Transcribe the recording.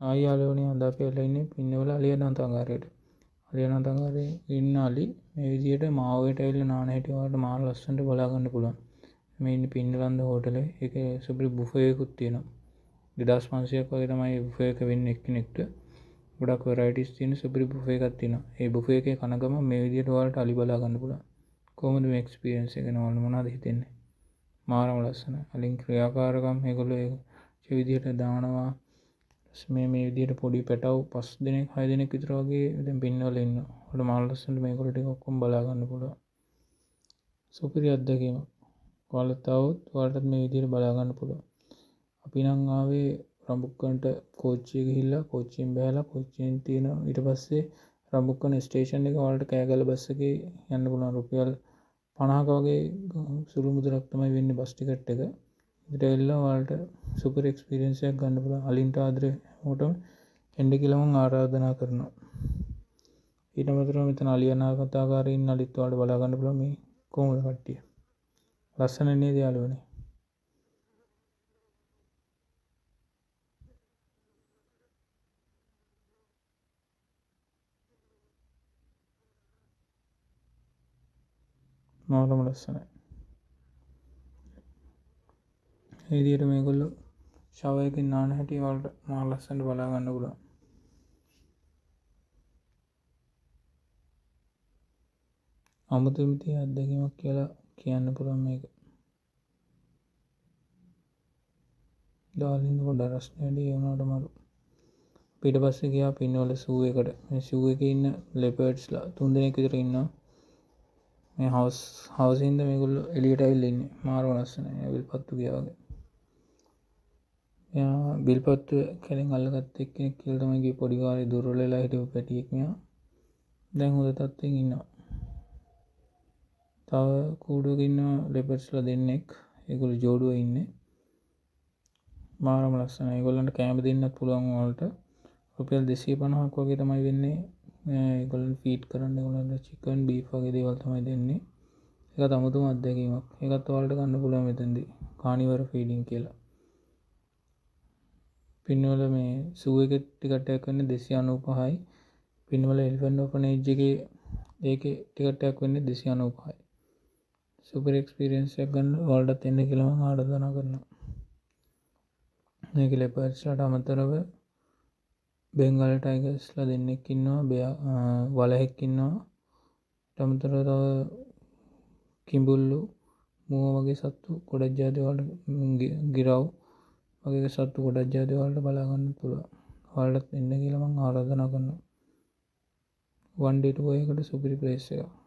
ආයාලෝනේ අද අපි වෙලා ඉන්නේ පින්නවල අලියනන්තංගාරයට. අලියනන්තංගාරේ ඉන්න අලි මේ විදියට මාවයට ඇවිල්ලා නාන හැටි ඔයාලට මාර ලස්සනට බලා ගන්න පුළුවන්. මේ ඉන්නේ පින්නලන්ද හෝටලේ. ඒකේ සුපිරි බුෆේ එකකුත් තියෙනවා. 2500ක් වගේ තමයි බුෆේ එක වෙන්නේ එක්කෙනෙක්ට. ගොඩක් වෙරයිටිස් තියෙන සුපිරි බුෆේ එකක් තියෙනවා. ඒ බුෆේ එකේ කන ගමන් මේ විදියට ඔයාලට අලි බලා ගන්න පුළුවන්. කොහොමද මේ එක්ස්පීරියන්ස් එක නෝන මොනවද හිතෙන්නේ? මාරම ලස්සනයි. අලින් ක්‍රියාකාරකම් මේගොල්ලෝ ඒ විදියට දානවා. මේ විදියට පොඩි පැටව් 5 දෙනෙක් 6 දෙනෙක් විතර වගේ දැන් පින්නවල ඉන්නවා. ඔයාලට මාර ලස්සනට මේගොල්ලෝ ටික ඔක්කොම බලා ගන්න පුළුවන්. සුපිරි අත්දැකීමක්. ඔයාලත් આવොත් ඔයාලටත් මේ විදියට බලා ගන්න පුළුවන්. අපි නම් ආවේ රඹුක්කන්ට කෝච්චිය ගිහිල්ලා කෝච්චියෙන් බැලලා කෝච්චියෙන් තියෙන ඊට පස්සේ රඹුක්කන ස්ටේෂන් එක වලට කෑගල්ල බස් එකේ යන්න පුළුවන්. රුපියල් 50ක වගේ සුළු මුදලක් තමයි වෙන්නේ බස් ටිකට් එක. ඊට එල්ල ඔයාලට සුපර් එක්ස්පීරියන්ස් එකක් ගන්න පුළුවන්. අලින්ට ආදරේ හැමෝටම එන්න කියලා මම ආරාධනා කරනවා. ඊට අමතරව මෙතන අලියනාගතාකාරයේ ඉන්න අලිත් ඔයාලට බලා ගන්න පුළුවන්. මේ කොහොමද කට්ටිය? ලස්සන නේද යාළුවනේ? මාරම ලස්සනයි. ඒ විදියට මේගොල්ලෝ ෂවර් එකකින් නාන හැටි ඔයාලට මාර ලස්සනට බලා ගන්න පුළුවන්. අමුතුමති අත්දැකීමක් කියලා කියන්න පුළුවන් මේක. ඩාර්ලින් පොඩ්ඩක් රස්නේ වැඩි වුණාට මරු. ඊට පස්සේ ගියා පින්නවල සූ එකට. මේ සූ එකේ ඉන්න ලෙපර්ඩ්ස්ලා 3 දෙනෙක් විතර ඉන්නවා. මේ හවුස් ඉඳ මේගොල්ලෝ එළියට ඇවිල්ලා ඉන්නේ. මාරම ලස්සනයි. විල්පත්තු ගියා වගේ. මෙයා විල්පත්තු කෙලින් අල්ලගත්ත එක්කෙනෙක් කියලා තමයි ගියේ පොඩි කාලේ දුර්වල වෙලා හිටපු පැටියෙක් මෙයා. දැන් හොඳ තත්ත්වෙන් ඉන්නවා. තව කූඩුවක ඉන්නවා ලෙපර්ඩ්ස්ලා දෙන්නෙක්. ඒගොල්ලෝ ජෝඩුවේ ඉන්නේ. මාරම ලස්සනයි. ඒගොල්ලන්ට කෑම දෙන්නත් පුළුවන් වලට. රුපියල් 250ක් වගේ තමයි වෙන්නේ. ඒගොල්ලන් ෆීඩ් කරන්න ඒගොල්ලන්ට චිකන් බීෆ් වගේ දේවල් තමයි දෙන්නේ. ඒකත් අමුතුම අත්දැකීමක්. ඒකත් ඔයාලට ගන්න පුළුවන් මෙතනදී. කානිවර ෆීඩින් කියලා. පින්නවල මේ සූ එකේ ටිකට් එකක් වෙන්නේ 295යි. පින්නවල එලිෆැන්ට් ඕෆනේජ් එකේ ඒකේ ටිකට් එකක් වෙන්නේ 295යි. සුපර් එක්ස්පීරියන්ස් එකක් ගන්න ඔයාලටත් එන්න කියලා මම ආරාධනා කරනවා. මේක ලෙපර්ඩ්ස්ලාට අමතරව බෙන්ගල් ටයිගර්ස්ලා දෙන්නෙක් ඉන්නවා. වලහෙක් ඉන්නවා. ඊට අමතරව තව කිඹුල්ලු මුව වගේ සත්තු ගොඩක් ජාති වලට ගිරව් වගේ සත්තු ගොඩක් ජාති වලට බලා ගන්න පුළුවන්. ඔයාලටත් එන්න කියලා මම ආරාධනා කරනවා. 1 day tour එකකට සුපිරි ප්ලේස් එකක්.